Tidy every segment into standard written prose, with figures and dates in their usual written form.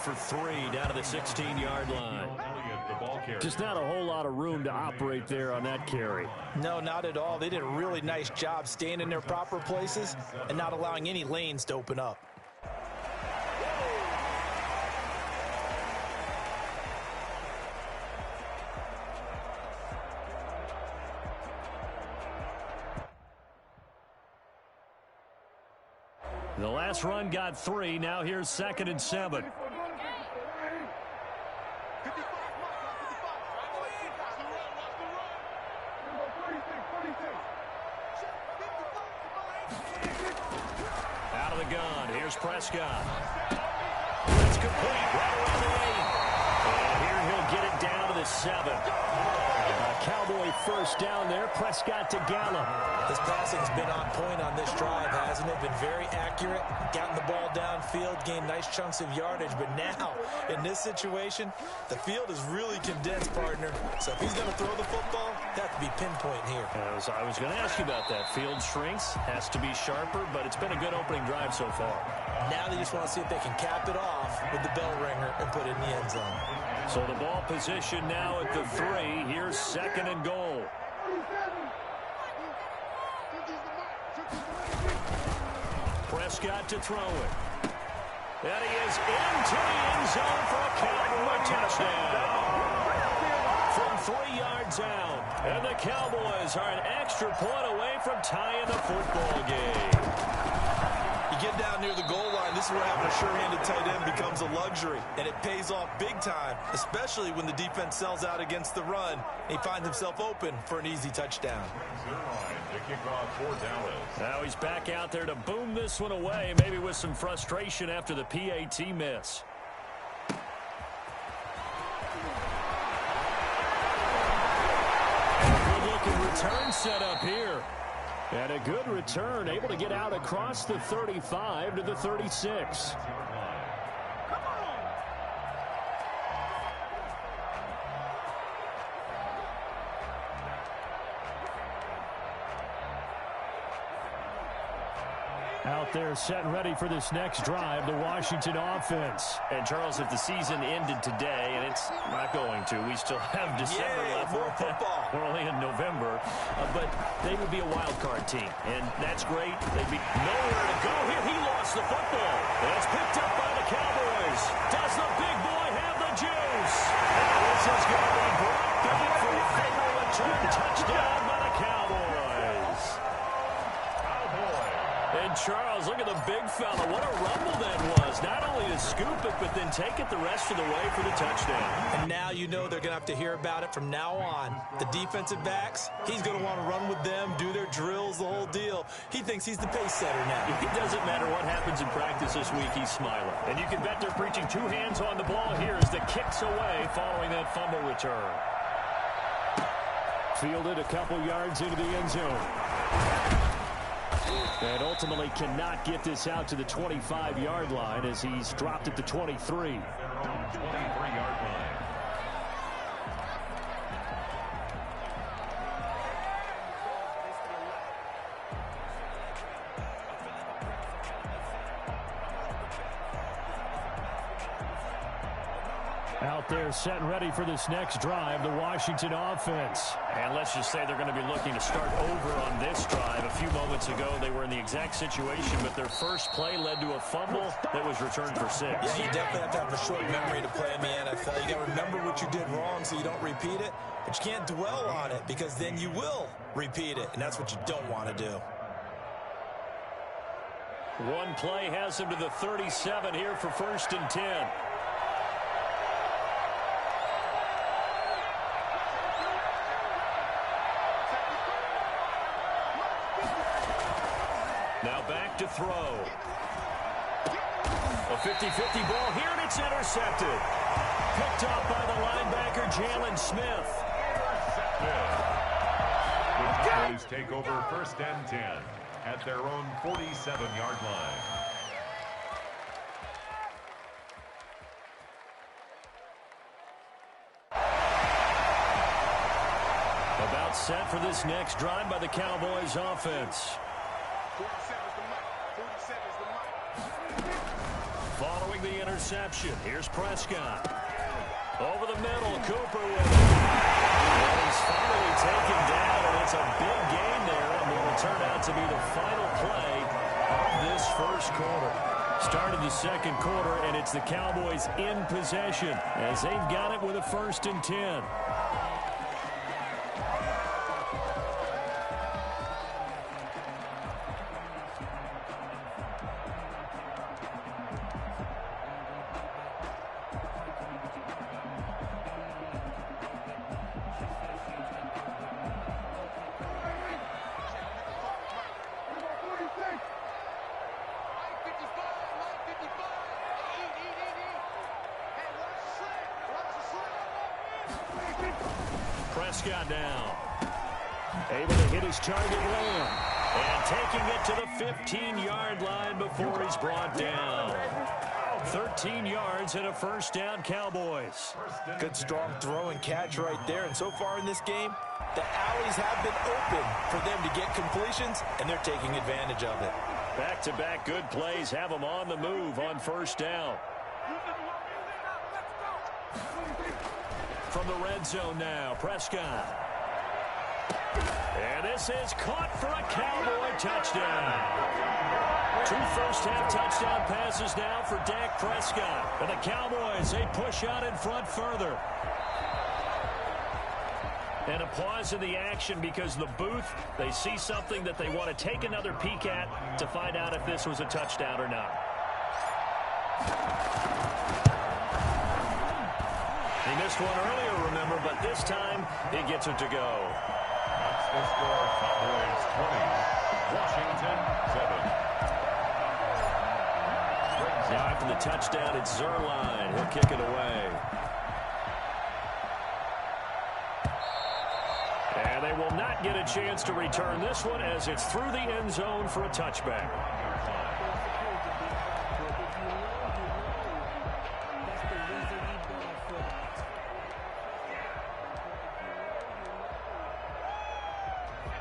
for 3 down to the 16-yard line. Just not a whole lot of room to operate there on that carry. No, not at all. They did a really nice job staying in their proper places and not allowing any lanes to open up. The last run got 3. Now here's 2nd and 7. Out of the gun. Here's Prescott. That's complete. Right around the 8. And here he'll get it down to the 7. Cowboy first down there. Prescott to Gallup. This passing's been on point on this drive, hasn't it? Been very accurate, gotten the ball downfield, gained nice chunks of yardage. But now, in this situation, the field is really condensed, partner. So if he's going to throw the football, that have to be pinpoint here. I was going to ask you about that. Field shrinks, has to be sharper, but it's been a good opening drive so far. Now they just want to see if they can cap it off with the bell ringer and put it in the end zone. So the ball position now at the 3. Here's 2nd and goal. Prescott to throw it. And he is into the end zone for a Cowboy touchdown. From 3 yards out. And the Cowboys are an extra point away from tying the football game. You get down near the goal line, this is where having a sure-handed tight end becomes a luxury, and it pays off big time, especially when the defense sells out against the run, and he finds himself open for an easy touchdown. Now he's back out there to boom this one away, maybe with some frustration after the PAT miss. Good-looking return set up here. And a good return, able to get out across the 35 to the 36. Out there set and ready for this next drive, the Washington offense. And, Charles, if the season ended today, and it's not going to, we still have December left. More football. We're only in November. But they would be a wild card team, and that's great. They'd be nowhere to go here. He lost the football. And it's picked up by the Cowboys. Does the big boy have the juice? And this is going to be brought back for a federal return touchdown by the Cowboys. And, Charles, look at the big fella. What a rumble that was. Not only to scoop it, but then take it the rest of the way for the touchdown. And now you know they're going to have to hear about it from now on. The defensive backs, he's going to want to run with them, do their drills, the whole deal. He thinks he's the pace setter now. It doesn't matter what happens in practice this week, he's smiling. And you can bet they're preaching 2 hands on the ball here as the kick's away following that fumble return. Fielded a couple yards into the end zone. And ultimately cannot get this out to the 25-yard line as he's dropped at the 23. 23-yard line. Out there set and ready for this next drive, the Washington offense. And let's just say they're going to be looking to start over on this drive. A few moments ago, they were in the exact situation, but their first play led to a fumble that was returned for 6. Yeah, you definitely have to have a short memory to play in the NFL. You got to remember what you did wrong so you don't repeat it, but you can't dwell on it because then you will repeat it, and that's what you don't want to do. One play has him to the 37 here for 1st and 10. Now back to throw. A 50-50 ball here, and it's intercepted. Picked up by the linebacker, Jalen Smith. The Cowboys take over 1st and 10 at their own 47-yard line. About set for this next drive by the Cowboys offense. Following the interception. Here's Prescott. Over the middle, Cooper with it. And he's finally taken down, and it's a big gain there, and will turn out to be the final play of this first quarter. Started the second quarter, and it's the Cowboys in possession as they've got it with a 1st and 10. Prescott now. Able to hit his target Lamb. And taking it to the 15-yard line before he's brought down. 13 yards and a 1st down, Cowboys. Good strong throw and catch right there. And so far in this game, the alleys have been open for them to get completions, and they're taking advantage of it. Back-to-back good plays have them on the move on 1st down. From the red zone now, Prescott. And this is caught for a Cowboy touchdown. 2 first-half touchdown passes now for Dak Prescott. And the Cowboys, they push out in front further. And a pause in the action because the booth, they see something that they want to take another peek at to find out if this was a touchdown or not. He missed one earlier, remember, but this time he gets it to go. That's the score. Cowboys 20, Washington 7. Now after the touchdown, it's Zuerlein. He'll kick it away. And they will not get a chance to return this one as it's through the end zone for a touchback.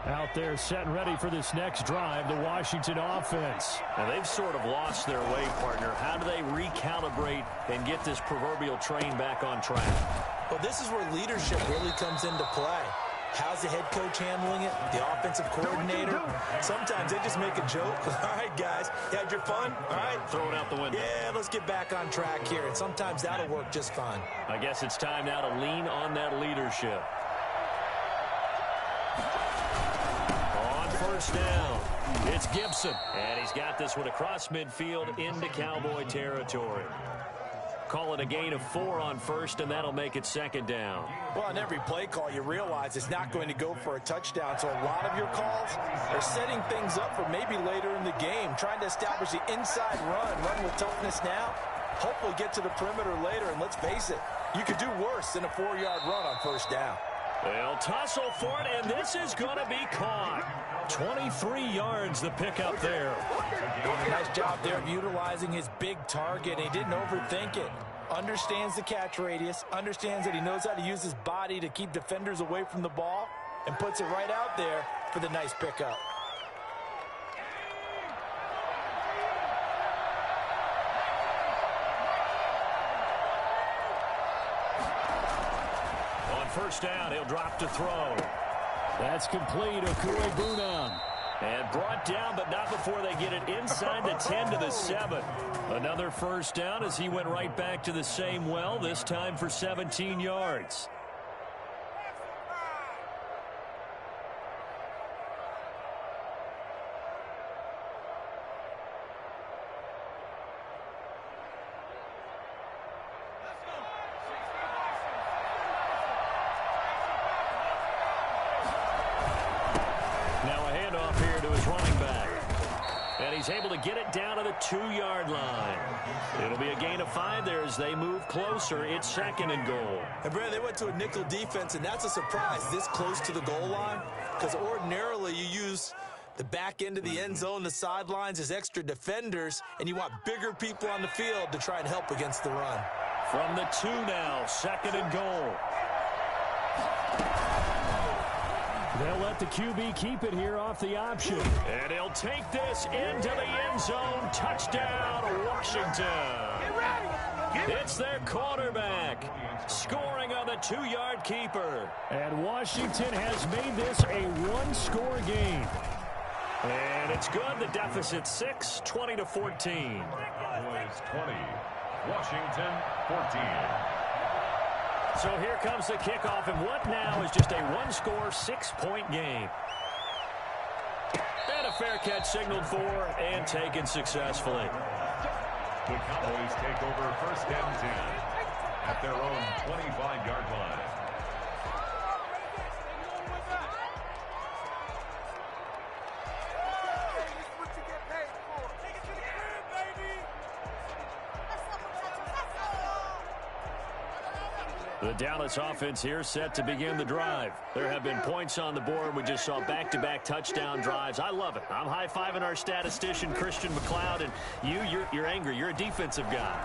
Out there set and ready for this next drive, the Washington offense. And they've sort of lost their way, partner. How do they recalibrate and get this proverbial train back on track? Well, this is where leadership really comes into play. How's the head coach handling it? The offensive coordinator? Sometimes they just make a joke. All right, guys, you had your fun? All right. Throw it out the window. Yeah, let's get back on track here. And sometimes that'll work just fine. I guess it's time now to lean on that leadership. On 1st down, it's Gibson. And he's got this one across midfield into Cowboy territory. Call it a gain of 4 on 1st, and that'll make it 2nd down. Well, on every play call, you realize it's not going to go for a touchdown. So a lot of your calls are setting things up for maybe later in the game, trying to establish the inside run with toughness now, hopefully get to the perimeter later. And let's face it, you could do worse than a 4-yard run on 1st down. They'll tussle for it, and this is going to be caught. 23 yards the pickup there. Nice job there of utilizing his big target. He didn't overthink it. Understands the catch radius, understands that he knows how to use his body to keep defenders away from the ball, and puts it right out there for the nice pickup. On 1st down, he'll drop to throw. That's complete. Okuegbunam. And brought down, but not before they get it inside the 10 to the 7. Another 1st down as he went right back to the same well, this time for 17 yards. He's able to get it down to the 2-yard line. It'll be a gain of 5 there as they move closer. It's 2nd and goal. And, Brad, they went to a nickel defense, and that's a surprise this close to the goal line, because ordinarily you use the back end of the end zone, the sidelines as extra defenders, and you want bigger people on the field to try and help against the run. From the 2 now, 2nd and goal. They'll let the QB keep it here off the option. And he'll take this into the end zone. Touchdown, Washington. Get ready. It's their quarterback scoring on the 2-yard keeper. And Washington has made this a one-score game. And it's good. The deficit 6, 20-14. Cowboys 20, Washington 14. So here comes the kickoff, and what now is just a one-score, 6-point game. And a fair catch signaled for and taken successfully. The Cowboys take over first and 10 at their own 25-yard line. The Dallas offense here set to begin the drive. There have been points on the board. We just saw back-to-back touchdown drives. I love it. I'm high-fiving our statistician, Christian McLeod, and you're angry. You're a defensive guy.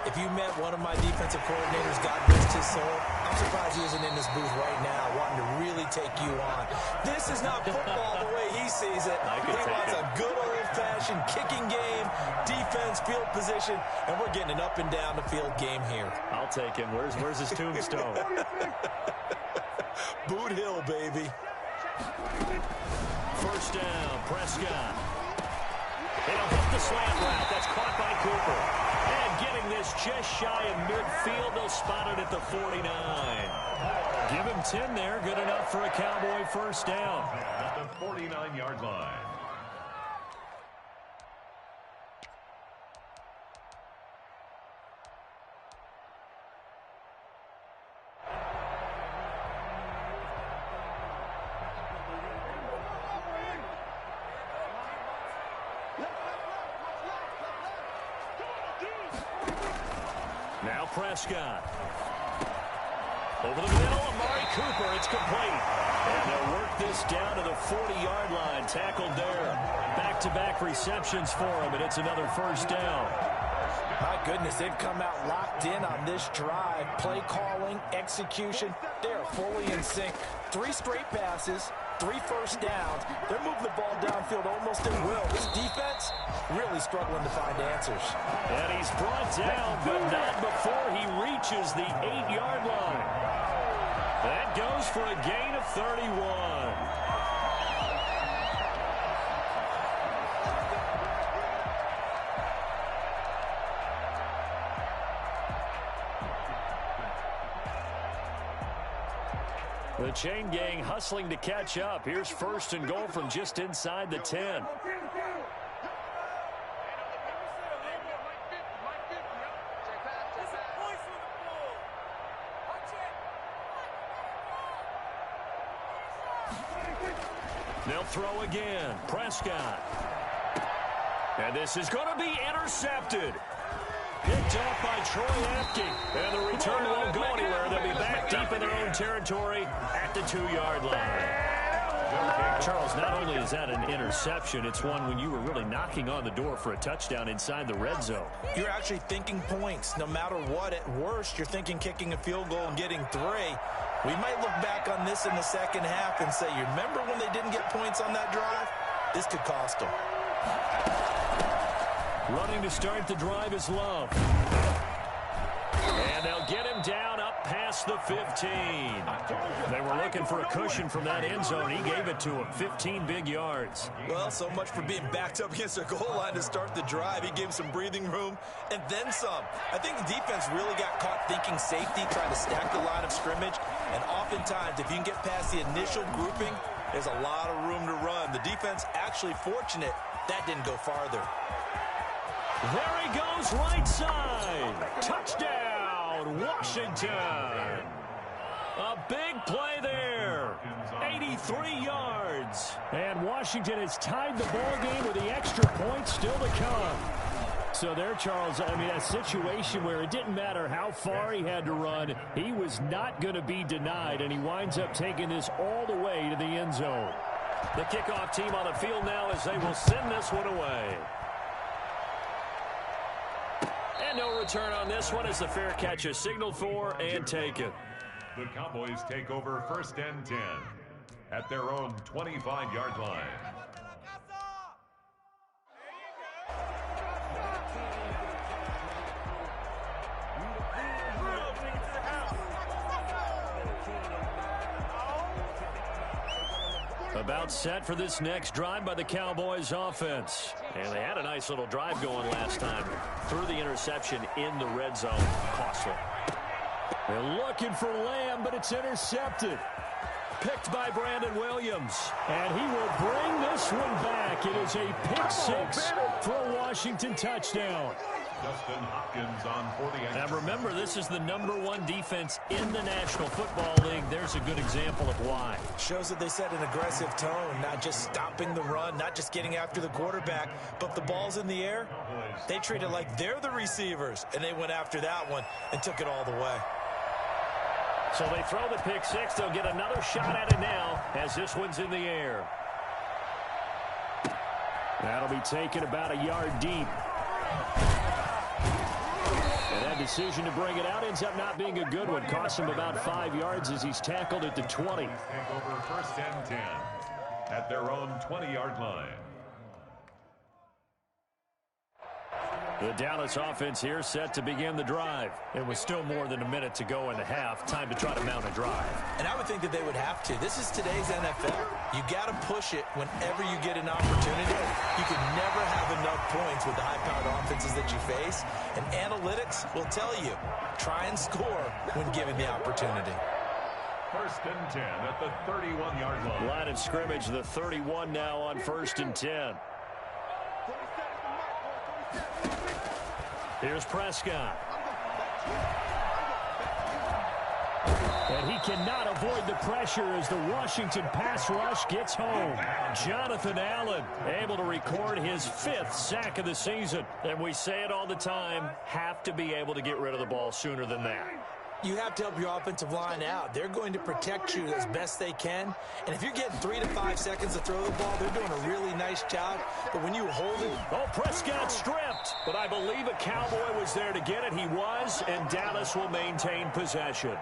If you met one of my defensive coordinators, God rest his soul, I'm surprised he isn't in this booth right now wanting to really take you on. This is not football the way he sees it. He wants a good old-fashioned kicking game, defense, field position, and we're getting an up-and-down-the-field game here. I'll take him. Where's his tombstone? Boot Hill, baby. First down, Prescott. It'll hit the slant route. That's caught by Cooper. And getting this just shy of midfield, they'll spot it at the 49. Give him 10 there. Good enough for a Cowboy first down. At the 49-yard line. Now Prescott. Over the middle, Amari Cooper. It's complete. And they'll work this down to the 40-yard line. Tackled there. Back-to-back receptions for him, and it's another first down. My goodness, they've come out locked in on this drive. Play calling, execution, they're fully in sync. 3 straight passes, 3 first downs. They're moving the ball downfield almost at will. This defense really struggling to find answers. And he's brought down, but not before he reaches the 8-yard line. That goes for a gain of 31. The chain gang hustling to catch up. Here's first and goal from just inside the 10. They'll throw again. Prescott. And this is going to be intercepted. Picked off by Troy Apke. And the return won't go anywhere. They'll be back deep in their own territory at the 2-yard line. Charles, not only is that an interception, it's one when you were really knocking on the door for a touchdown inside the red zone. You're actually thinking points. No matter what, at worst, you're thinking kicking a field goal and getting 3. We might look back on this in the second half and say, you remember when they didn't get points on that drive? This could cost them. Running to start the drive is Love. And they'll get him down up past the 15. They were looking for a cushion from that end zone. He gave it to him. 15 big yards. Well, so much for being backed up against the goal line to start the drive. He gave him some breathing room and then some. I think the defense really got caught thinking safety, trying to stack the line of scrimmage. And oftentimes, if you can get past the initial grouping, there's a lot of room to run. The defense actually fortunate that didn't go farther. There he goes, right side. Touchdown, Washington. A big play there. 83 yards. And Washington has tied the ball game with the extra point still to come. So there, Charles, I mean, a situation where it didn't matter how far he had to run, he was not going to be denied, and he winds up taking this all the way to the end zone. The kickoff team on the field now as they will send this one away. And no return on this one as the fair catch is signaled for and taken. The Cowboys take over first and 10 at their own 25-yard line. About set for this next drive by the Cowboys offense. And they had a nice little drive going last time. Threw the interception in the red zone. Costly. They're looking for Lamb, but it's intercepted. Picked by Brandon Williams. And he will bring this one back. It is a pick six for a Washington touchdown. Justin Hopkins on for the end. And remember, this is the #1 defense in the National Football League. There's a good example of why. Shows that they set an aggressive tone, not just stopping the run, not just getting after the quarterback, but the ball's in the air. They treat it like they're the receivers, and they went after that one and took it all the way. So they throw the pick six. They'll get another shot at it now as this one's in the air. That'll be taken about a yard deep. And that decision to bring it out ends up not being a good one. Costs him about 5 yards as he's tackled at the 20. Take over 1st and 10 at their own 20-yard line. The Dallas offense here set to begin the drive. It was still more than a minute to go in the half. Time to try to mount a drive. And I would think that they would have to. This is today's NFL. You got to push it whenever you get an opportunity. You can never have enough points with the high-powered offenses that you face. And analytics will tell you, try and score when given the opportunity. 1st and 10 at the 31-yard line. Line of scrimmage, the 31 now on 1st and 10. Here's Prescott. And he cannot avoid the pressure as the Washington pass rush gets home. Jonathan Allen able to record his 5th sack of the season. And we say it all the time, have to be able to get rid of the ball sooner than that. You have to help your offensive line out. They're going to protect you as best they can. And if you're getting 3 to 5 seconds to throw the ball, they're doing a really nice job. But when you hold it... Oh, Prescott stripped. But I believe a Cowboy was there to get it. He was, and Dallas will maintain possession.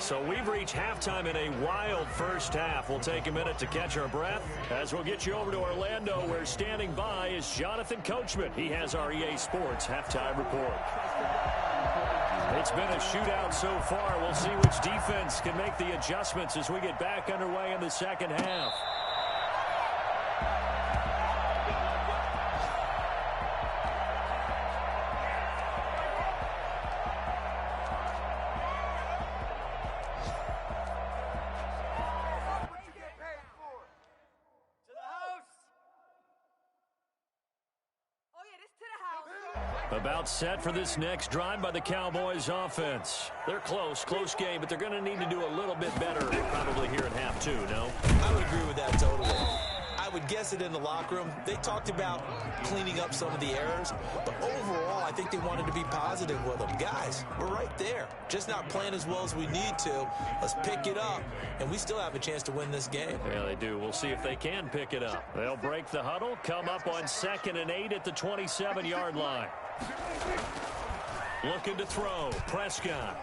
So we've reached halftime in a wild first half. We'll take a minute to catch our breath as we'll get you over to Orlando, where standing by is Jonathan Coachman. He has our EA Sports halftime report. It's been a shootout so far. We'll see which defense can make the adjustments as we get back underway in the second half. About set for this next drive by the Cowboys offense. They're close game, but they're going to need to do a little bit better probably here in half two, no? I would agree with that totally. I would guess it in the locker room. They talked about cleaning up some of the errors, but overall, I think they wanted to be positive with them. Guys, we're right there. Just not playing as well as we need to. Let's pick it up, and we still have a chance to win this game. Yeah, they do. We'll see if they can pick it up. They'll break the huddle, come up on 2nd and 8 at the 27-yard line. Looking to throw. Prescott.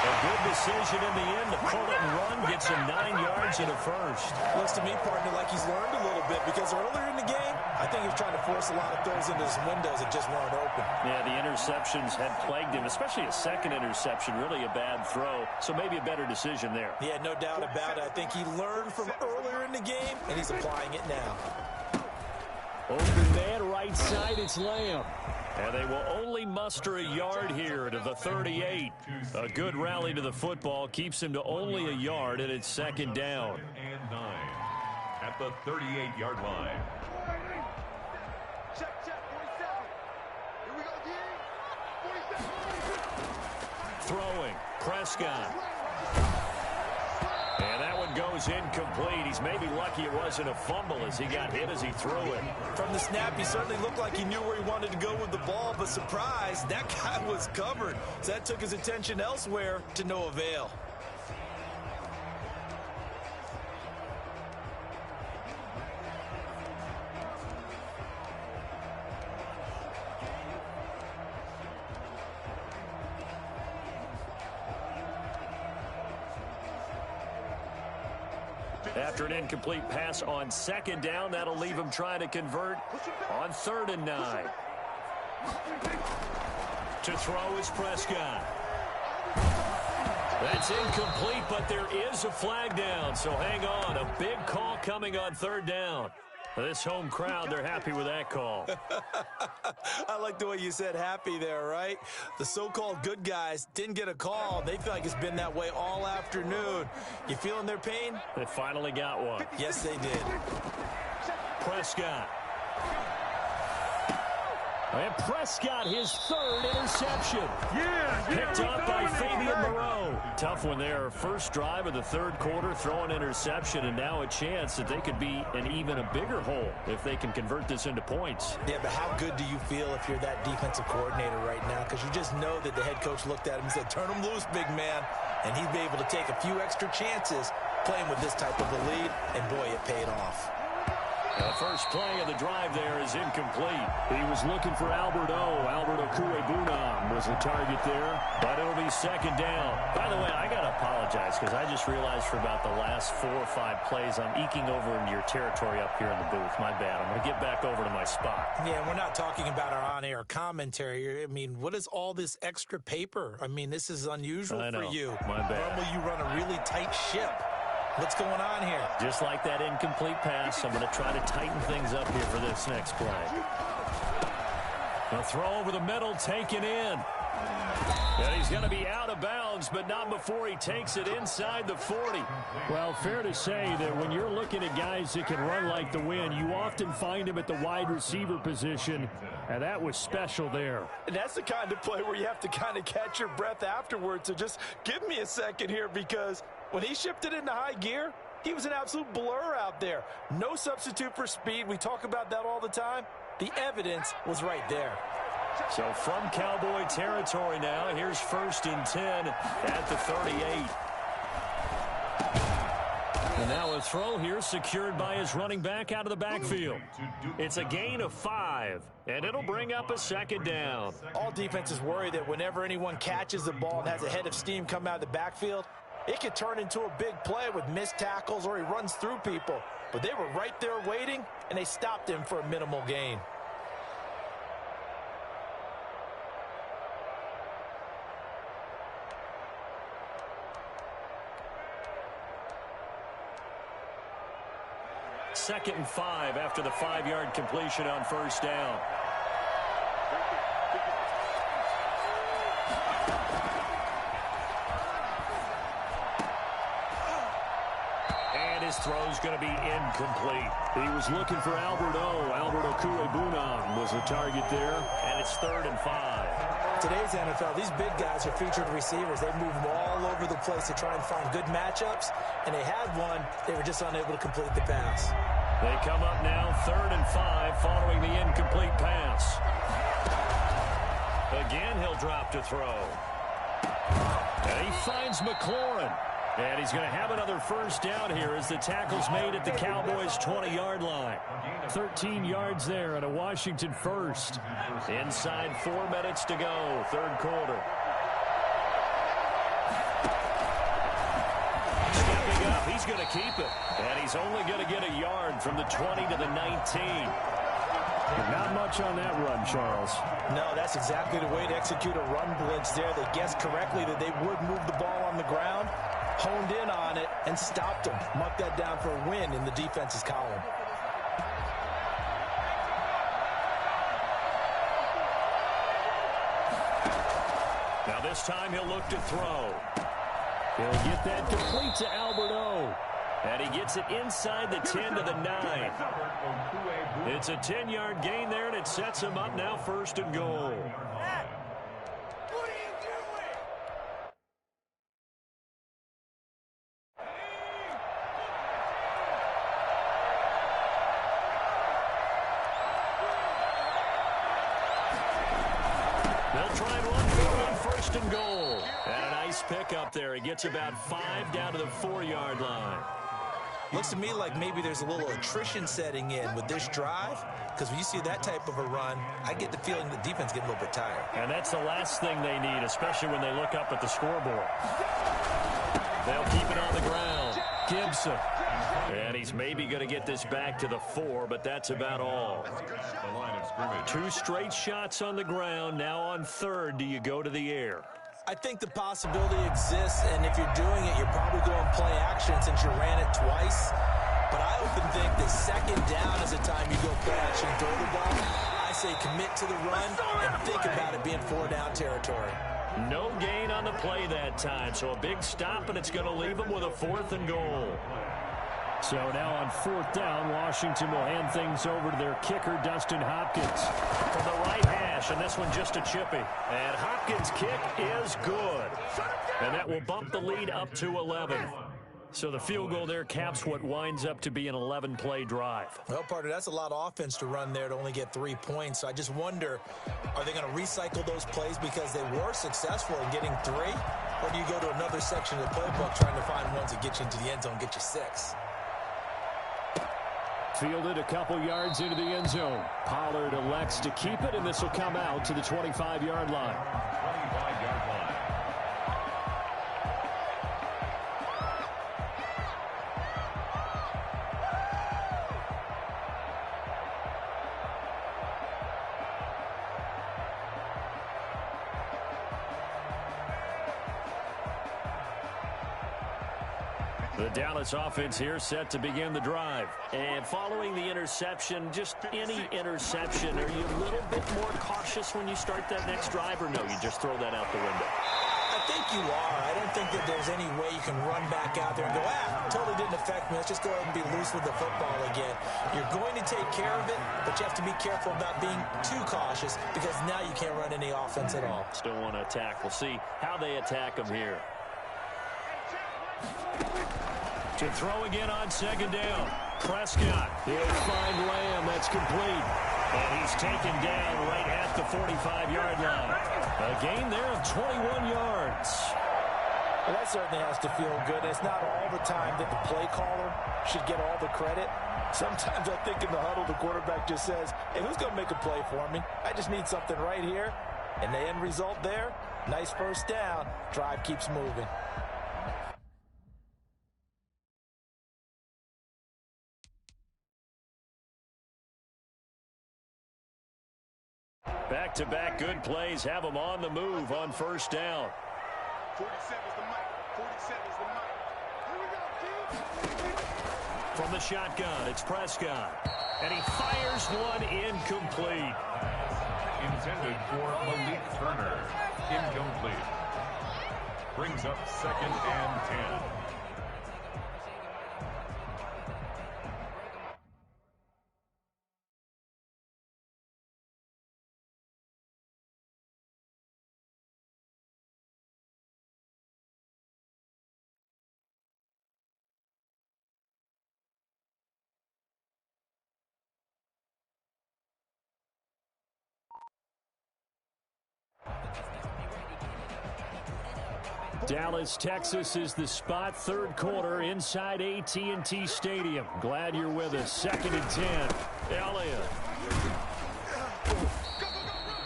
A good decision in the end to pull it and run. Gets him 9 yards and a first. Looks to me, partner, like he's learned a little bit, because earlier in the game, I think he was trying to force a lot of throws into some windows that just weren't open. Yeah, the interceptions had plagued him, especially a second interception. Really a bad throw, so maybe a better decision there. Yeah, no doubt about it. I think he learned from earlier in the game, and he's applying it now. Open man, right side, it's Lamb. And they will only muster a yard here to the 38. A good rally to the football keeps him to only a yard, and it's 2nd down. And 9 at the 38-yard line. Check, 47. Here we go, D. 47. Throwing, Prescott. And that one goes incomplete. He's maybe lucky it wasn't a fumble as he got hit as he threw it. From the snap, he certainly looked like he knew where he wanted to go with the ball, but surprise, that guy was covered. So that took his attention elsewhere to no avail. After an incomplete pass on 2nd down, that'll leave him trying to convert on 3rd and 9. To throw is Prescott. That's incomplete, but there is a flag down, so hang on. A big call coming on third down. This home crowd, they're happy with that call. I like the way you said happy there, right? The so-called good guys didn't get a call. They feel like it's been that way all afternoon. You feeling their pain? They finally got one. Yes, they did. Prescott. And Prescott, his third interception. Picked up by Fabian Moreau. Tough one there. First drive of the third quarter, throw an interception, and now a chance that they could be in even a bigger hole if they can convert this into points. Yeah, but how good do you feel if you're that defensive coordinator right now? Because you just know that the head coach looked at him and said, turn him loose, big man. And he'd be able to take a few extra chances playing with this type of a lead, and boy, it paid off. The first play of the drive there is incomplete. He was looking for Albert O. Albert Okwuegbunam was the target there, but it'll be second down. By the way, I got to apologize because I just realized for about the last 4 or 5 plays, I'm eking over into your territory up here in the booth. My bad. I'm going to get back over to my spot. Yeah, we're not talking about our on-air commentary. I mean, what is all this extra paper? I mean, this is unusual for you. My bad. Normally you run a really tight ship. What's going on here? Just like that incomplete pass, I'm going to try to tighten things up here for this next play. A throw over the middle, taken in. And he's going to be out of bounds, but not before he takes it inside the 40. Well, fair to say that when you're looking at guys that can run like the wind, you often find him at the wide receiver position, and that was special there. And that's the kind of play where you have to kind of catch your breath afterwards. So just give me a second here, because when he shifted into high gear, he was an absolute blur out there. No substitute for speed. We talk about that all the time. The evidence was right there. So from Cowboy territory now, here's 1st and 10 at the 38. And now a throw here secured by his running back out of the backfield. It's a gain of 5, and it'll bring up a second down. All defenses worry that whenever anyone catches the ball and has a head of steam come out of the backfield, it can turn into a big play with missed tackles or he runs through people. But they were right there waiting, and they stopped him for a minimal gain. Second and 5 after the 5-yard completion on first down. And his throw's going to be incomplete. He was looking for Albert O. Albert Okwuegbunam was the target there, and it's 3rd and 5. Today's NFL, these big guys are featured receivers. They move them all over the place to try and find good matchups, and they had one. They were just unable to complete the pass. They come up now 3rd and 5 following the incomplete pass. Again, he'll drop to throw. And he finds McLaurin. And he's going to have another first down here as the tackle's made at the Cowboys' 20-yard line. 13 yards there and a Washington first. Inside 4 minutes to go, third quarter. Stepping up, he's going to keep it. And he's only going to get a yard from the 20 to the 19. Not much on that run, Charles. No, that's exactly the way to execute a run blitz there. They guessed correctly that they would move the ball on the ground, honed in on it, and stopped them. Mark that down for a win in the defense's column. Now this time he'll look to throw. He'll get that complete to Albert O. And he gets it inside the 10 to the 9. It's a 10-yard gain there, and it sets him up now 1st and goal. They'll try and run for it on 1st and goal. And a nice pickup there. He gets about 5 down to the 4-yard line. Looks to me like maybe there's a little attrition setting in with this drive, because when you see that type of a run, I get the feeling the defense getting a little bit tired. And that's the last thing they need, especially when they look up at the scoreboard. They'll keep it on the ground. Gibson And he's maybe going to get this back to the 4, but that's about all. The line of scrimmage. 2 straight shots on the ground. Now on 3rd, do you go to the air? I think the possibility exists, and if you're doing it, you're probably going play action since you ran it twice. But I often think that 2nd down is the time you go play action and throw the ball. I say commit to the run and think about it being 4-down territory. No gain on the play that time, so a big stop, and it's going to leave them with a 4th and goal. So now on 4th down, Washington will hand things over to their kicker, Dustin Hopkins. From the right hash, and this one just a chippy. And Hopkins' kick is good. And that will bump the lead up to 11. So the field goal there caps what winds up to be an 11-play drive. Well, partner, that's a lot of offense to run there to only get 3 points. So I just wonder, are they going to recycle those plays because they were successful in getting 3? Or do you go to another section of the playbook trying to find ones that get you into the end zone, get you 6? Fielded a couple yards into the end zone. Pollard elects to keep it, and this will come out to the 25-yard line. 25-yard line. The Dallas offense here set to begin the drive. And following the interception, just any interception, are you a little bit more cautious when you start that next drive, or no, you just throw that out the window? I think you are. I don't think that there's any way you can run back out there and go, totally didn't affect me. Let's just go ahead and be loose with the football again. You're going to take care of it, but you have to be careful about being too cautious because now you can't run any offense at all. Still want to attack. We'll see how they attack them here. To throw again on 2nd down. Prescott. He'll find Lamb. That's complete. And he's taken down right at the 45-yard line. A gain there of 21 yards. Well, that certainly has to feel good. It's not all the time that the play caller should get all the credit. Sometimes I think in the huddle, the quarterback just says, hey, who's going to make a play for me? I just need something right here. And the end result there, nice 1st down. Drive keeps moving. Back-to-back good plays have them on the move on 1st down. 47's the mic. 47's the mic. Here we go, kid. From the shotgun, it's Prescott. And he fires one incomplete. Intended for Malik Turner. Incomplete. Brings up 2nd and 10. Dallas, Texas is the spot. 3rd quarter inside AT&T Stadium. Glad you're with us. 2nd and 10. Elliott.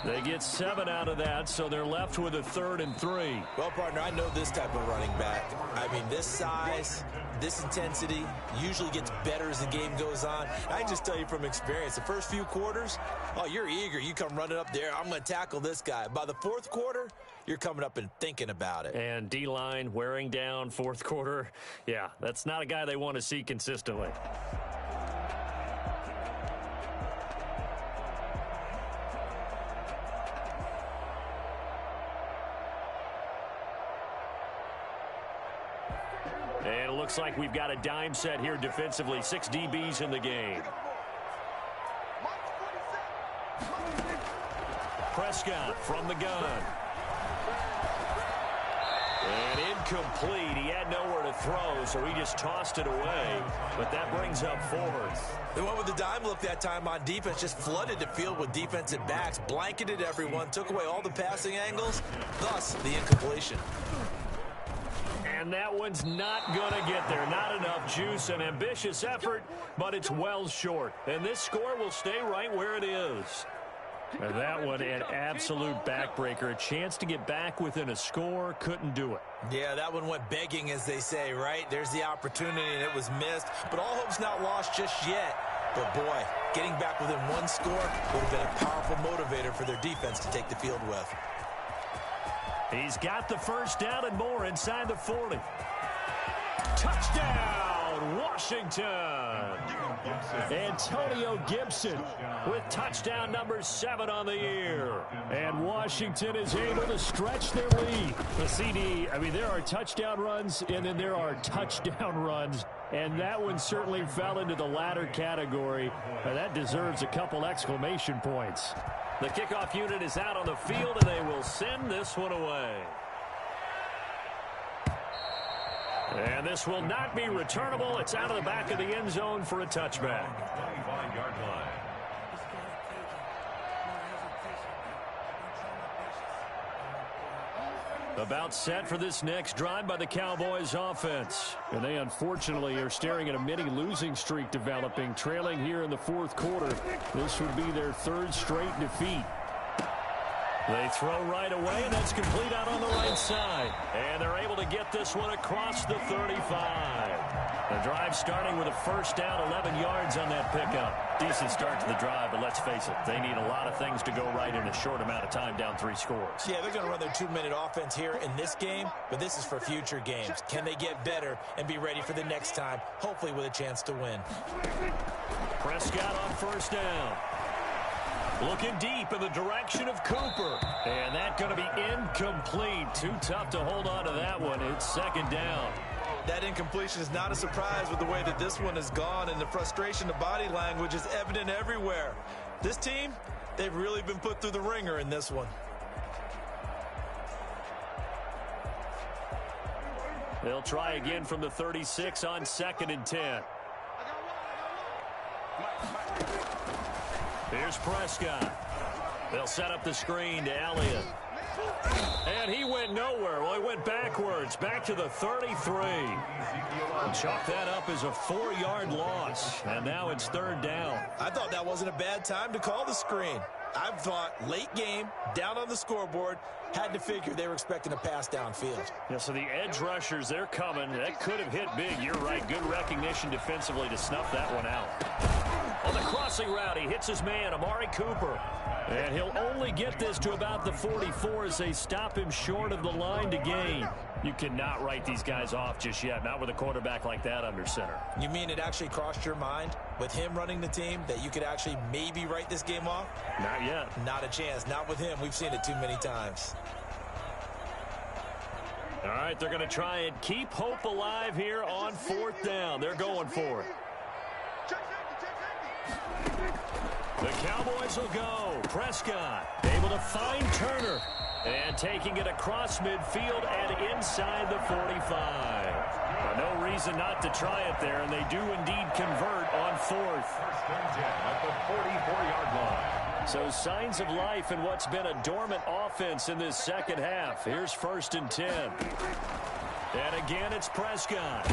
They get 7 out of that, so they're left with a 3rd and 3. Well, partner, I know this type of running back. I mean, this size, this intensity usually gets better as the game goes on. I can just tell you from experience, the first few quarters, oh, you're eager. You come running up there, I'm going to tackle this guy. By the 4th quarter, you're coming up and thinking about it. And D-line wearing down 4th quarter. Yeah, that's not a guy they want to see consistently. And it looks like we've got a dime set here defensively. 6 DBs in the game. Prescott from the gun. And incomplete. He had nowhere to throw, so he just tossed it away. But that brings up 4th. The one with the dime look that time on defense just flooded the field with defensive backs, blanketed everyone, took away all the passing angles, thus the incompletion. And that one's not going to get there. Not enough juice. An ambitious effort, but it's well short. And this score will stay right where it is. And that one, an absolute backbreaker. A chance to get back within a score, couldn't do it. Yeah, that one went begging, as they say, right? There's the opportunity, and it was missed. But all hope's not lost just yet. But, boy, getting back within one score would have been a powerful motivator for their defense to take the field with. He's got the first down and more inside the 40. Touchdown, Washington. Antonio Gibson with touchdown number 7 on the year. And Washington is able to stretch their lead. The CD, I mean, there are touchdown runs, and then there are touchdown runs. And that one certainly fell into the latter category. That deserves a couple exclamation points. The kickoff unit is out on the field, and they will send this one away. And this will not be returnable. It's out of the back of the end zone for a touchback. 25-yard line. About set for this next drive by the Cowboys offense. And they unfortunately are staring at a mini losing streak developing, trailing here in the fourth quarter. This would be their 3rd straight defeat. They throw right away, and that's complete out on the right side. And they're able to get this one across the 35. The drive starting with a first down, 11 yards on that pickup. Decent start to the drive, but let's face it, they need a lot of things to go right in a short amount of time, down 3 scores. Yeah, they're going to run their 2-minute offense here in this game, but this is for future games. Can they get better and be ready for the next time, hopefully with a chance to win? Prescott on first down. Looking deep in the direction of Cooper. And that's going to be incomplete. Too tough to hold on to that one. It's 2nd down. That incompletion is not a surprise with the way that this one has gone, and the frustration, the body language is evident everywhere. This team, they've really been put through the ringer in this one. They'll try again from the 36 on 2nd and 10. Here's Prescott. They'll set up the screen to Elliott. And he went nowhere. Well, he went backwards, back to the 33. Chalk that up as a 4-yard loss. And now it's 3rd down. I thought that wasn't a bad time to call the screen. I thought late game, down on the scoreboard, had to figure they were expecting a pass downfield. Yeah, so the edge rushers, they're coming. That could have hit big. You're right. Good recognition defensively to snuff that one out. On the crossing route, he hits his man, Amari Cooper. And he'll only get this to about the 44 as they stop him short of the line to gain. You cannot write these guys off just yet, not with a quarterback like that under center. You mean it actually crossed your mind with him running the team that you could actually maybe write this game off? Not yet. Not a chance. Not with him. We've seen it too many times. All right, they're going to try and keep hope alive here on 4th down. They're going for it. The Cowboys will go. Prescott able to find Turner. And taking it across midfield and inside the 45. No reason not to try it there, and they do indeed convert on 4th. First and 10 at the 44-yard line. So signs of life in what's been a dormant offense in this second half. Here's 1st and 10. And again, it's Prescott.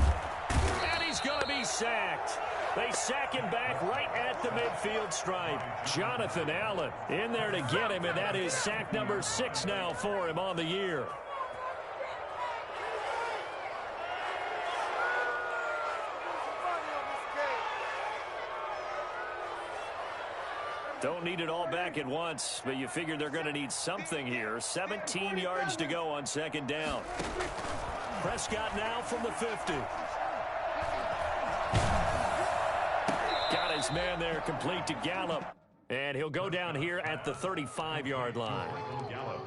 And he's going to be sacked. They sack him back right at the midfield stripe. Jonathan Allen in there to get him, and that is sack number 6 now for him on the year. Don't need it all back at once, but you figure they're going to need something here. 17 yards to go on 2nd down. Prescott now from the 50. Got his man there, complete to Gallup. And he'll go down here at the 35-yard line.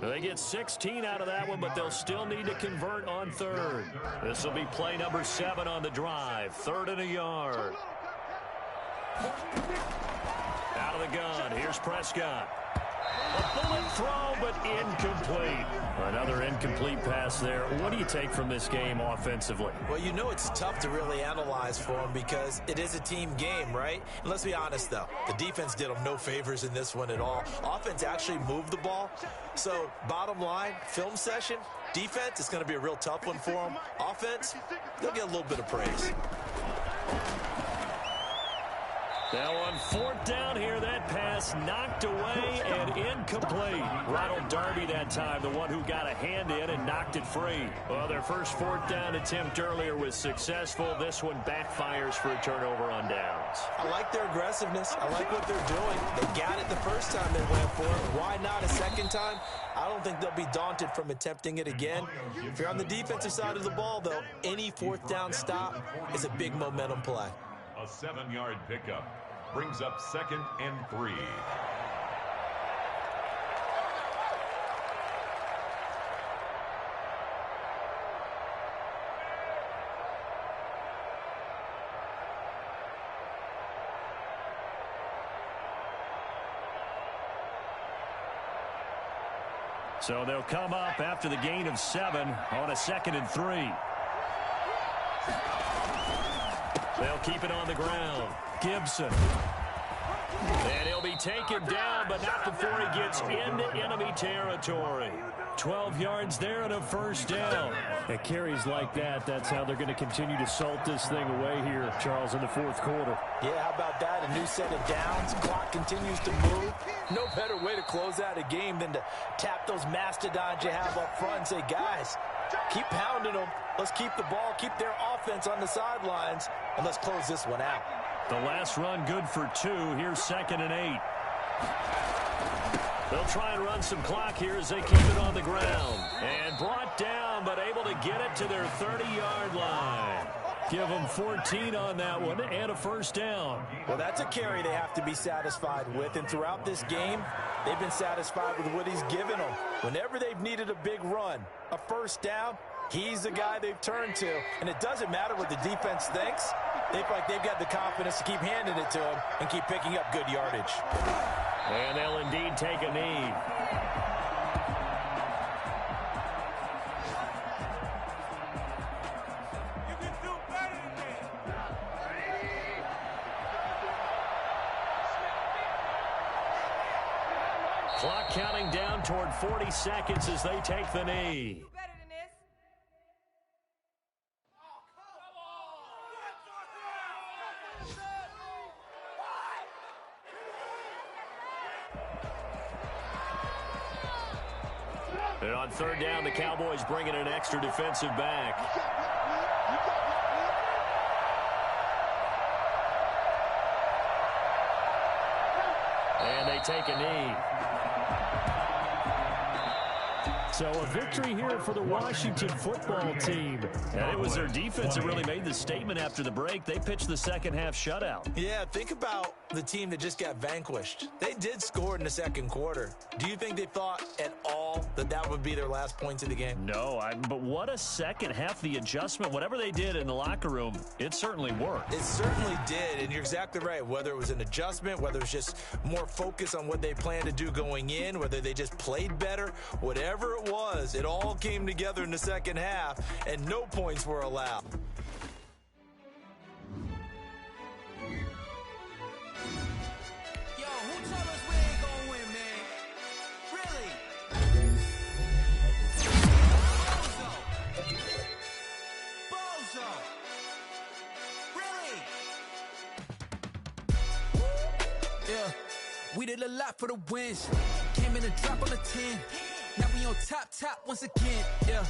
They get 16 out of that one, but they'll still need to convert on 3rd. This will be play number 7 on the drive. 3rd and a yard. Out of the gun, here's Prescott. A bullet throw, but incomplete. Another incomplete pass there. What do you take from this game offensively? Well, you know it's tough to really analyze for them because it is a team game, right? And let's be honest, though. The defense did them no favors in this one at all. Offense actually moved the ball. So, bottom line, film session, defense is going to be a real tough one for them. Offense, they'll get a little bit of praise. Now on fourth down here, that pass knocked away and incomplete. Ronald Darby that time, the one who got a hand in and knocked it free. Well, their first fourth down attempt earlier was successful. This one backfires for a turnover on downs. I like their aggressiveness. I like what they're doing. They got it the first time they went for it. Why not a second time? I don't think they'll be daunted from attempting it again. If you're on the defensive side of the ball, though, any fourth down stop is a big momentum play. A 7-yard pickup brings up 2nd and 3. So they'll come up after the gain of 7 on a 2nd and 3. They'll keep it on the ground. Gibson. And he'll be taken down, but not before he gets into enemy territory. 12 yards there and a first down. At carries like that, that's how they're going to continue to salt this thing away here, Charles, in the fourth quarter. Yeah, how about that? A new set of downs. Clock continues to move. No better way to close out a game than to tap those mastodons you have up front and say, guys, keep pounding them. Let's keep the ball, keep their offense on the sidelines, and let's close this one out. The last run good for 2. Here's 2nd and 8. They'll try and run some clock here as they keep it on the ground. And brought down, but able to get it to their 30-yard line. Give them 14 on that one and a first down. Well, that's a carry they have to be satisfied with. And throughout this game, they've been satisfied with what he's given them. Whenever they've needed a big run, a first down, he's the guy they've turned to. And it doesn't matter what the defense thinks. They feel like they've got the confidence to keep handing it to him and keep picking up good yardage. And they'll indeed take a knee. Clock counting down toward 40 seconds as they take the knee. And on third down, the Cowboys bring in an extra defensive back. And they take a knee. So a victory here for the Washington football team. And it was their defense that really made the statement after the break. They pitched the second half shutout. Yeah, think about the team that just got vanquished. They did score in the second quarter. Do you think they thought at all that that would be their last points of the game? No, but what a second half. The adjustment, whatever they did in the locker room, it certainly worked. It certainly did, and you're exactly right. Whether it was an adjustment, whether it was just more focus on what they planned to do going in, whether they just played better, whatever it was, it all came together in the second half, and no points were allowed. We did a lot for the wins. Came in a drop on the 10. Now we on top once again. Yeah.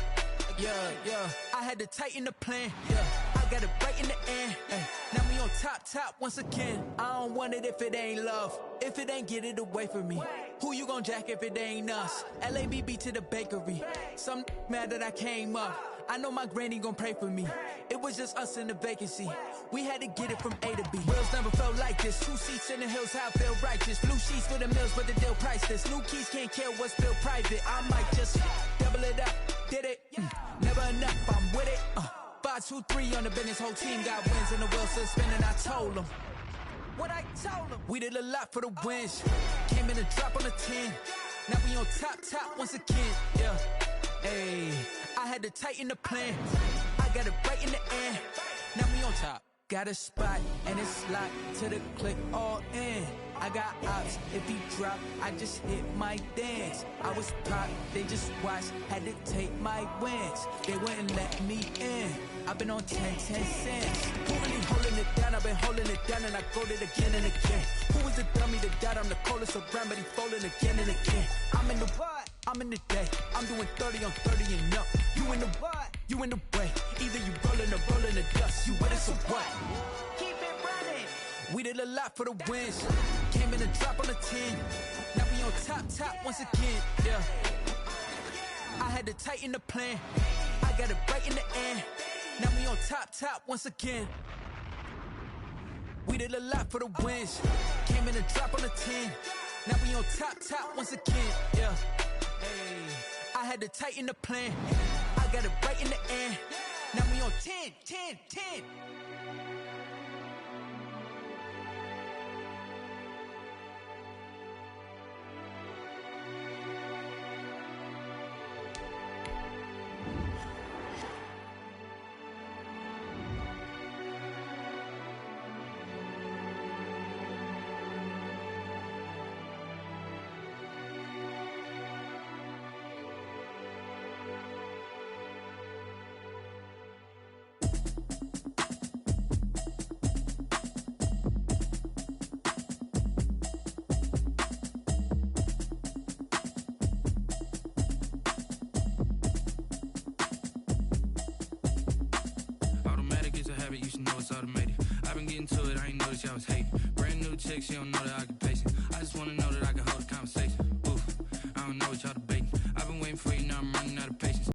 I had to tighten the plan. Yeah. I got it right in the end. Now we on top once again. I don't want it if it ain't love. If it ain't, get it away from me. Who you gon' jack if it ain't us? LABB to the bakery. Some mad that I came up. I know my granny gon' pray for me. It was just us in the vacancy. We had to get it from A to B. Wheels never felt like this. 2 seats in the hills, how I feel righteous. Blue sheets for the mills, but the deal priceless. New keys can't care what's still private. I might just double it up. Did it? Never enough, I'm with it. 5, 2, 3 on the business. Whole team got wins and the wheels still spinning. I told them what I told them. We did a lot for the wins. Came in a drop on the 10. Now we on top once again. Yeah. Hey, I had to tighten the plan. I got it right in the end. Now we on top. got a spot, and it's locked to the click all in. I got ops, if he drop, I just hit my dance. I was popped, they just watched, had to take my wins. They wouldn't let me in. I've been on 10 cents. Who really holding it down? I've been holding it down, and I go it again and again. Who was the dummy that died? I'm the coldest around, but he folding again and again. I'm in the what? I'm in the day. I'm doing 30 on 30 and up. You in the what? You in the way. Either you rolling or rolling the dust. You with us or what? Keep it running. We did a lot for the wins. Came in and drop on the 10. Now we on top once again. Yeah. I had to tighten the plan. I got it right in the end. Now we on top once again. We did a lot for the wins. Came in and drop on the 10. Now we on top once again. Yeah. Hey. I had to tighten the plan. I got it right in the end. Now we on 10. You should know it's automated. I've been getting to it, I ain't noticed y'all was hating. Brand new chick, she don't know the occupation.